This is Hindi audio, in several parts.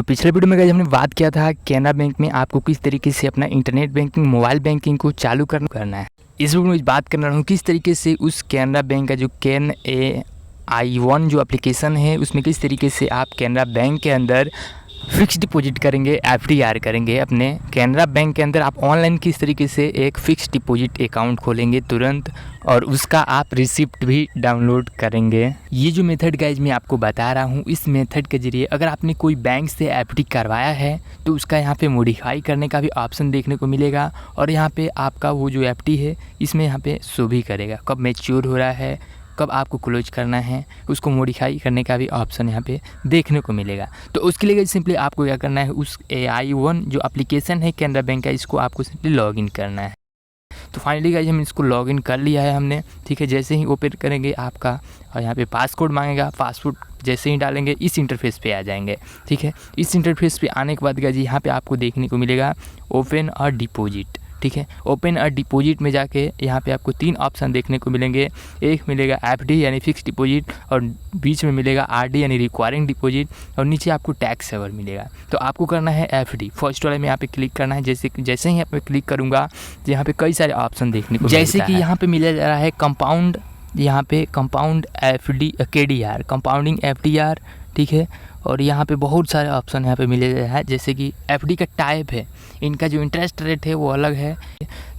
तो पिछले वीडियो में गाइस हमने बात किया था कैनरा बैंक में आपको किस तरीके से अपना इंटरनेट बैंकिंग मोबाइल बैंकिंग को चालू करना है। इस वीडियो में बात करना हूँ किस तरीके से उस कैनरा बैंक का जो CAN-AI1 जो एप्लीकेशन है उसमें किस तरीके से आप कैनरा बैंक के अंदर फिक्स डिपॉजिट करेंगे, FDR करेंगे। अपने कैनरा बैंक के अंदर आप ऑनलाइन किस तरीके से एक फ़िक्स डिपॉजिट अकाउंट खोलेंगे तुरंत और उसका आप रिसिप्ट भी डाउनलोड करेंगे। ये जो मेथड गाइज मैं आपको बता रहा हूँ, इस मेथड के ज़रिए अगर आपने कोई बैंक से FD करवाया है तो उसका यहाँ पे मॉडिफाई करने का भी ऑप्शन देखने को मिलेगा और यहाँ पे आपका वो जो FD है इसमें यहाँ पे शो भी करेगा कब मैच्योर हो रहा है, कब आपको क्लोज करना है, उसको मॉडिफाई करने का भी ऑप्शन यहाँ पे देखने को मिलेगा। तो उसके लिए सिंपली आपको क्या करना है, उस AI1 जो एप्लीकेशन है कैनरा बैंक का, इसको आपको सिंपली लॉगिन करना है। तो फाइनली गाइस हम इसको लॉगिन कर लिया है हमने, ठीक है। जैसे ही ओपन करेंगे आपका और यहाँ पे पासकोड मांगेगा, पासवर्ड जैसे ही डालेंगे इस इंटरफेस पे आ जाएंगे, ठीक है। इस इंटरफेस पे आने के बाद गाइस यहाँ पे आपको देखने को मिलेगा ओपन अ डिपॉजिट, ठीक है। ओपन अ डिपॉजिट में जाके यहाँ पे आपको 3 ऑप्शन देखने को मिलेंगे। एक मिलेगा FD यानी फिक्स डिपॉजिट, और बीच में मिलेगा RD यानी रिक्वायरिंग डिपॉजिट, और नीचे आपको टैक्स सेवर मिलेगा। तो आपको करना है FD, फर्स्ट वाले में यहाँ पे क्लिक करना है। जैसे ही यहाँ पे क्लिक करूँगा तो यहाँ पे कई सारे ऑप्शन देखने को जैसे कि यहाँ पे मिला जा रहा है कंपाउंड, यहाँ पे compound FD KDR, compounding FDR, ठीक है। और यहाँ पे बहुत सारे ऑप्शन यहाँ पे मिले हैं, जैसे कि FD का टाइप है, इनका जो इंटरेस्ट रेट है वो अलग है।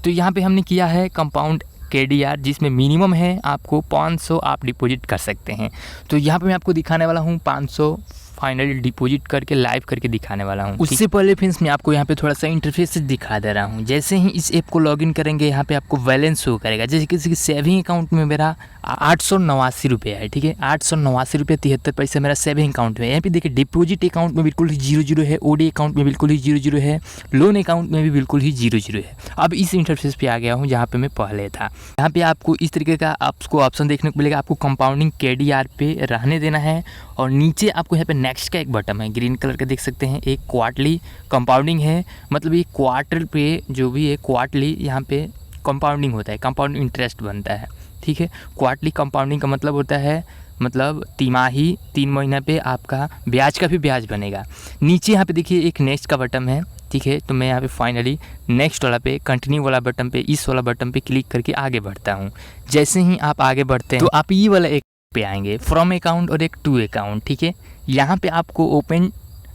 तो यहाँ पे हमने किया है कंपाउंड KDR, जिसमें मिनिमम है आपको 500 आप डिपॉजिट कर सकते हैं। तो यहाँ पे मैं आपको दिखाने वाला हूँ 500 फाइनली डिपॉजिट करके लाइव करके दिखाने वाला हूँ। उससे पहले फ्रेंड्स मैं आपको यहाँ पे थोड़ा सा इंटरफेस दिखा दे रहा हूँ। जैसे ही इस ऐप को लॉगिन करेंगे यहाँ पे आपको बैलेंस शो करेगा। जैसे किसी की सेविंग अकाउंट में मेरा 889 रुपये है, ठीक है। 889 रुपये 73 पैसे मेरा सेविंग अकाउंट में है। यहाँ पे देखिए डिपॉजिट अकाउंट में बिल्कुल ही 0 है, OD अकाउंट में बिल्कुल ही 0 है, लोन अकाउंट में भी बिल्कुल ही 0 है। अब इस इंटरफेस पे आ गया हूँ जहाँ पे मैं पहले था। यहाँ पे आपको इस तरीके का आपको ऑप्शन देखने को मिलेगा। आपको कंपाउंडिंग KDR पे रहने देना है और नीचे आपको यहाँ पे नेक्स्ट का एक बटन है ग्रीन कलर का, देख सकते हैं। एक क्वार्टरली कंपाउंडिंग है, मतलब ये क्वार्टर पे जो भी है क्वार्टरली यहाँ पे कंपाउंडिंग होता है, कंपाउंड इंटरेस्ट बनता है, ठीक है। क्वार्टरली कंपाउंडिंग का मतलब होता है मतलब तिमाही 3 महीना पे आपका ब्याज का भी ब्याज बनेगा। नीचे यहाँ पे देखिए एक नेक्स्ट का बटन है, ठीक है। तो मैं यहाँ पे फाइनली नेक्स्ट वाला पे कंटिन्यू वाला बटन पे, इस वाला बटन पे क्लिक करके आगे बढ़ता हूँ। जैसे ही आप आगे बढ़ते हैं तो आप ये वाला एक पे आएंगे, फ्रॉम अकाउंट और एक टू अकाउंट, ठीक है। यहाँ पे आपको ओपन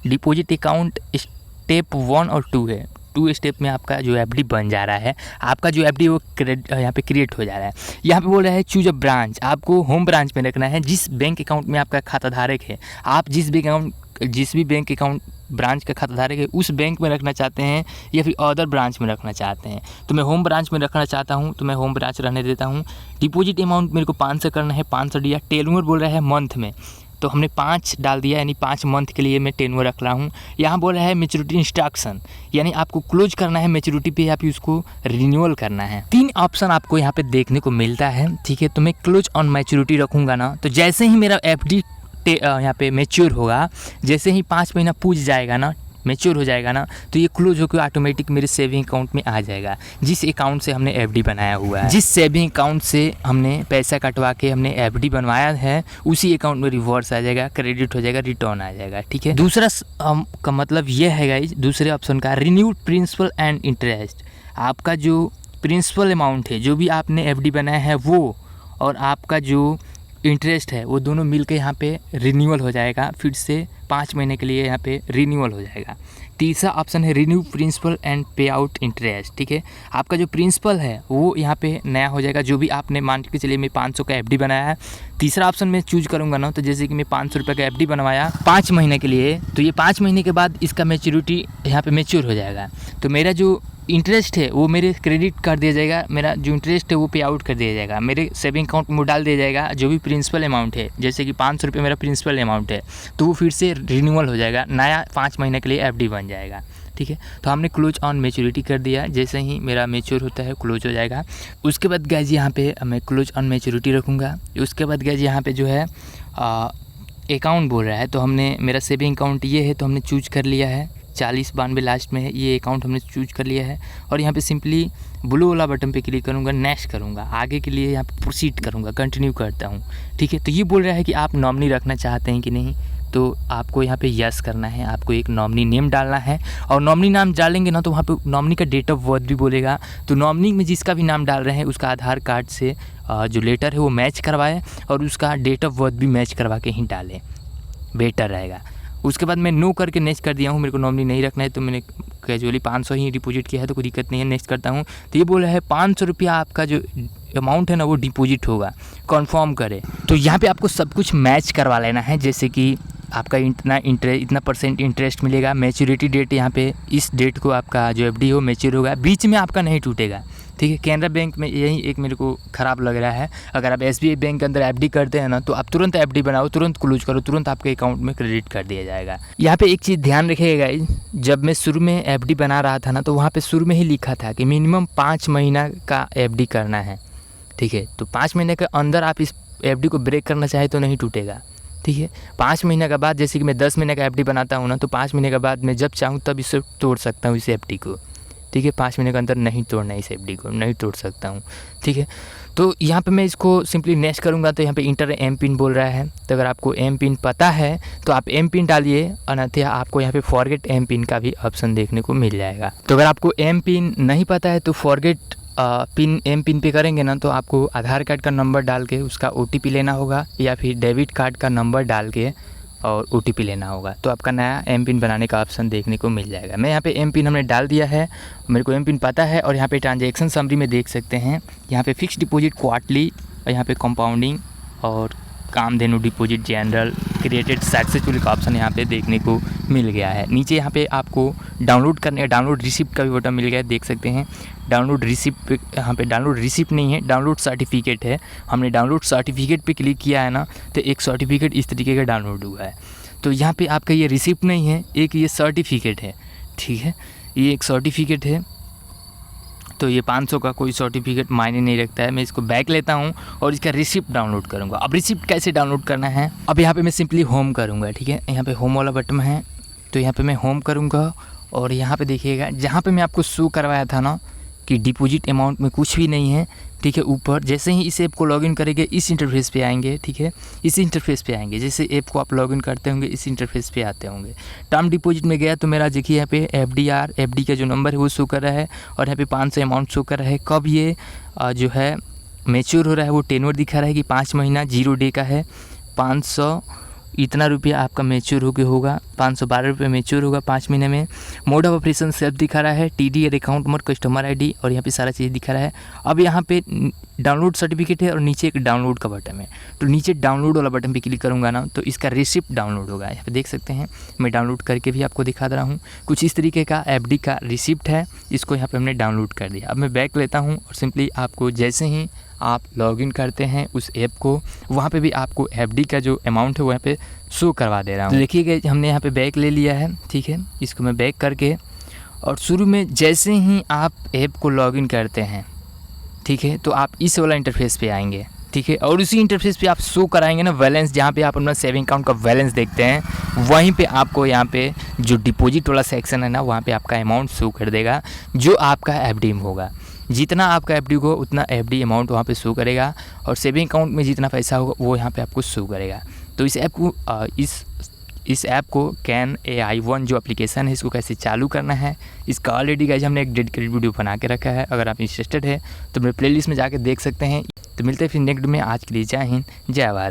डिपॉजिट अकाउंट स्टेप 1 और 2 है। 2 स्टेप में आपका जो FD बन जा रहा है, आपका जो FD वो यहाँ पे क्रिएट हो जा रहा है। यहाँ पे बोल रहा है चूज अ ब्रांच, आपको होम ब्रांच में रखना है। जिस बैंक अकाउंट में आपका खाता धारक है, आप जिस भी बैंक अकाउंट ब्रांच का खाता धारक है उस बैंक में रखना चाहते हैं या फिर अदर ब्रांच में रखना चाहते हैं। तो मैं होम ब्रांच में रखना चाहता हूं, तो मैं होम ब्रांच रहने देता हूं। डिपॉजिट अमाउंट मेरे को 500 करना है, 500 दिया। टेन्योर बोल रहा है मंथ में, तो हमने 5 डाल दिया, यानी 5 मंथ के लिए मैं टेन्योर रख रहा हूँ। यहाँ बोल रहा है मैच्योरिटी इंस्ट्रक्शन, यानी आपको क्लोज करना है मैच्योरिटी पे या फिर उसको रिन्यूअल करना है। 3 ऑप्शन आपको यहाँ पे देखने को मिलता है, ठीक है। तो मैं क्लोज ऑन मैच्योरिटी रखूँगा ना, तो जैसे ही मेरा FD यहाँ पे मैच्योर होगा, जैसे ही 5 महीना पूछ जाएगा ना, मैच्योर हो जाएगा ना, तो ये क्लोज होकर ऑटोमेटिक मेरे सेविंग अकाउंट में आ जाएगा। जिस अकाउंट से हमने FD बनाया हुआ है, जिस सेविंग अकाउंट से हमने पैसा कटवा के हमने FD बनवाया है, उसी अकाउंट में रिवर्स आ जाएगा, क्रेडिट हो जाएगा, रिटर्न आ जाएगा, ठीक है। दूसरा का मतलब ये है गाइस, दूसरे ऑप्शन का रिन्यूड प्रिंसिपल एंड इंटरेस्ट। आपका जो प्रिंसिपल अमाउंट है, जो भी आपने FD बनाया है वो, और आपका जो इंटरेस्ट है, वो दोनों मिलकर यहाँ पे रिन्यूअल हो जाएगा। फिर से 5 महीने के लिए यहाँ पे रिन्यूअल हो जाएगा। तीसरा ऑप्शन है रिन्यू प्रिंसिपल एंड पे आउट इंटरेस्ट, ठीक है। आपका जो प्रिंसिपल है वो यहाँ पे नया हो जाएगा, जो भी आपने मान के चलिए मैं 500 का FD बनाया है। तीसरा ऑप्शन मैं चूज करूँगा ना, तो जैसे कि मैं 500 रुपये का FD बनवाया 5 महीने के लिए, तो ये 5 महीने के बाद इसका मैच्योरिटी यहाँ पे मैच्योर हो जाएगा। तो मेरा जो इंटरेस्ट है वो मेरे क्रेडिट कर दिया जाएगा, मेरा जो इंटरेस्ट है वो पे आउट कर दिया जाएगा, मेरे सेविंग अकाउंट में डाल दिया जाएगा। जो भी प्रिंसिपल अमाउंट है, जैसे कि 500 रुपये मेरा प्रिंसिपल अमाउंट है, तो वो फिर से रिन्यूअल हो जाएगा, नया 5 महीने के लिए FD बन जाएगा, ठीक है। तो हमने क्लोज ऑन मैच्योरिटी कर दिया। जैसे ही मेरा मैच्योर होता है क्लोज हो जाएगा। उसके बाद गाइस यहाँ पे मैं क्लोज ऑन मैच्योरिटी रखूँगा। उसके बाद गाइस यहाँ पे जो है अकाउंट बोल रहा है, तो हमने मेरा सेविंग अकाउंट ये है, तो हमने चूज कर लिया है। 4092 लास्ट में है, ये अकाउंट हमने चूज कर लिया है। और यहाँ पे सिंपली ब्लू वाला बटन पे क्लिक करूँगा, नेक्स्ट करूँगा, आगे के लिए यहाँ पे प्रोसीड करूँगा, कंटिन्यू करता हूँ, ठीक है। तो ये बोल रहा है कि आप नॉमिनी रखना चाहते हैं कि नहीं, तो आपको यहाँ पे यस करना है, आपको एक नॉमिनी नेम डालना है और नॉमिनी नाम डालेंगे ना तो वहाँ पे नॉमिनी का डेट ऑफ बर्थ भी बोलेगा। तो नॉमिनी में जिसका भी नाम डाल रहे हैं उसका आधार कार्ड से जो लेटर है वो मैच करवाएं और उसका डेट ऑफ बर्थ भी मैच करवा के ही डालें, बेटर रहेगा। उसके बाद मैं नो करके नेक्स्ट कर दिया हूँ, मेरे को नॉमिनी नहीं रखना है तो मैंने कैजुअली 500 ही डिपॉजिट किया है तो कोई दिक्कत नहीं है। नेक्स्ट करता हूँ तो ये बोला है 500 रुपया आपका जो अमाउंट है ना वो डिपॉजिट होगा, कन्फर्म करें। तो यहाँ पे आपको सब कुछ मैच करवा लेना है, जैसे कि आपका इतना परसेंट इंटरेस्ट मिलेगा, मैच्योरिटी डेट यहाँ पे इस डेट को आपका जो एफडी हो मैच्योर होगा, बीच में आपका नहीं टूटेगा, ठीक है। कैनरा बैंक में यही एक मेरे को ख़राब लग रहा है, अगर आप एसबीआई बैंक के अंदर एफडी करते हैं ना तो आप तुरंत एफडी बनाओ, तुरंत क्लोज करो, तुरंत आपके अकाउंट में क्रेडिट कर दिया जाएगा। यहाँ पे एक चीज़ ध्यान रखिएगा, जब मैं शुरू में एफडी बना रहा था ना तो वहाँ पे शुरू में ही लिखा था कि मिनिमम 5 महीना का एफडी करना है, ठीक है। तो 5 महीने के अंदर आप इस एफडी को ब्रेक करना चाहे तो नहीं टूटेगा, ठीक है। 5 महीने के बाद, जैसे कि मैं 10 महीने का एफडी बनाता हूँ ना तो 5 महीने के बाद मैं जब चाहूँ तब इसे तोड़ सकता हूँ, इस एफडी को, ठीक है। 5 महीने के अंदर नहीं तोड़ना है, इस एफडी को नहीं तोड़ सकता हूँ, ठीक है। तो यहाँ पे मैं इसको सिंपली नेक्स्ट करूँगा तो यहाँ पे इंटर एम पिन बोल रहा है, तो अगर आपको एम पिन पता है तो आप एम पिन डालिए, अन्यथा आपको यहाँ पे फॉरगेट एम पिन का भी ऑप्शन देखने को मिल जाएगा। तो अगर आपको एम पिन नहीं पता है तो फॉरगेट एम पिन पे करेंगे ना तो आपको आधार कार्ड का नंबर डाल के उसका ओटीपी लेना होगा या फिर डेबिट कार्ड का नंबर डाल के और ओटीपी लेना होगा, तो आपका नया एम पिन बनाने का ऑप्शन देखने को मिल जाएगा। मैं यहाँ पे एम पिन हमने डाल दिया है, मेरे को एम पिन पता है। और यहाँ पे ट्रांजैक्शन समरी में देख सकते हैं, यहाँ पे फिक्स डिपॉजिट क्वार्टरली और यहाँ पे कंपाउंडिंग और Kamdhenu deposit general created successful का ऑप्शन यहाँ पे देखने को मिल गया है। नीचे यहाँ पे आपको डाउनलोड रिसिप्ट का भी बटन मिल गया है, देख सकते हैं। डाउनलोड रिसिप्ट पे, यहाँ पे डाउनलोड रिसिप्ट नहीं है, डाउनलोड सर्टिफिकेट है। हमने डाउनलोड सर्टिफिकेट पे क्लिक किया है ना तो एक सर्टिफिकेट इस तरीके का डाउनलोड हुआ है। तो यहाँ पे आपका ये रिसिप्ट नहीं है, एक ये सर्टिफिकेट है, ठीक है। ये एक सर्टिफिकेट है, तो ये 500 का कोई सर्टिफिकेट मायने नहीं रखता है। मैं इसको बैक लेता हूँ और इसका रिसिप्ट डाउनलोड करूँगा। अब रिसिप्ट कैसे डाउनलोड करना है, अब यहाँ पे मैं सिंपली होम करूँगा, ठीक है। यहाँ पे होम वाला बटन है तो यहाँ पे मैं होम करूँगा और यहाँ पे देखिएगा जहाँ पे मैं आपको शो करवाया था ना कि डिपॉजिट अमाउंट में कुछ भी नहीं है, ठीक है। ऊपर जैसे ही इस ऐप को लॉगिन करेंगे इस इंटरफेस पे आएंगे, ठीक है। इस इंटरफेस पे आएंगे, जैसे ऐप को आप लॉगिन करते होंगे इस इंटरफेस पे आते होंगे। टर्म डिपॉजिट में गया तो मेरा देखिए यहाँ पे एफडी का जो नंबर है वो शो कर रहा है और यहाँ पे 500 अमाउंट शो कर रहा है। कब ये जो है मैच्योर हो रहा है वो टेन्योर दिखा रहा है कि 5 महीना 0 डे का है। 500 इतना रुपया आपका मैच्योर होगा, 512 रुपये मैच्योर होगा 5 महीने में। मोड ऑफ ऑपरेशन सेल्फ दिखा रहा है, TD account number, customer ID और यहाँ पे सारा चीज़ दिखा रहा है। अब यहाँ पे डाउनलोड सर्टिफिकेट है और नीचे एक डाउनलोड का बटन है, तो नीचे डाउनलोड वाला बटन पे क्लिक करूँगा ना तो इसका रिसिप्ट डाउनलोड होगा। यहाँ पे देख सकते हैं, मैं डाउनलोड करके भी आपको दिखा दे रहा हूँ। कुछ इस तरीके का एफडी का रिसिप्ट है, इसको यहाँ पे हमने डाउनलोड कर दिया। अब मैं बैक लेता हूँ और सिंपली आपको जैसे ही आप लॉगिन करते हैं उस ऐप को, वहाँ पे भी आपको एफडी का जो अमाउंट है वहाँ पे शो करवा दे रहा हूँ। तो देखिएगा हमने यहाँ पे बैक ले लिया है, ठीक है। इसको मैं बैक करके और शुरू में जैसे ही आप ऐप को लॉगिन करते हैं, ठीक है, तो आप इस वाला इंटरफेस पे आएंगे, ठीक है। और उसी इंटरफेस पे आप शो कराएंगे ना बैलेंस, जहाँ पे आप अपना सेविंग अकाउंट का बैलेंस देखते हैं वहीं पे आपको यहाँ पे जो डिपॉजिट वाला सेक्शन है ना वहाँ पे आपका अमाउंट शो कर देगा जो आपका एफडी में होगा। जितना आपका एफडी हो उतना एफडी अमाउंट वहाँ पे शो करेगा और सेविंग अकाउंट में जितना पैसा होगा वो यहाँ पे आपको शो करेगा। तो इस ऐप को कैन AI1 जो एप्लीकेशन है इसको कैसे चालू करना है इसका ऑलरेडी गाइस हमने एक डेडिकेटेड वीडियो बना के रखा है। अगर आप इंटरेस्टेड है तो मेरे प्लेलिस्ट में जाके देख सकते हैं। तो मिलते हैं फिर नेक्स्ट में, आज के लिए जय हिंद जय भारत।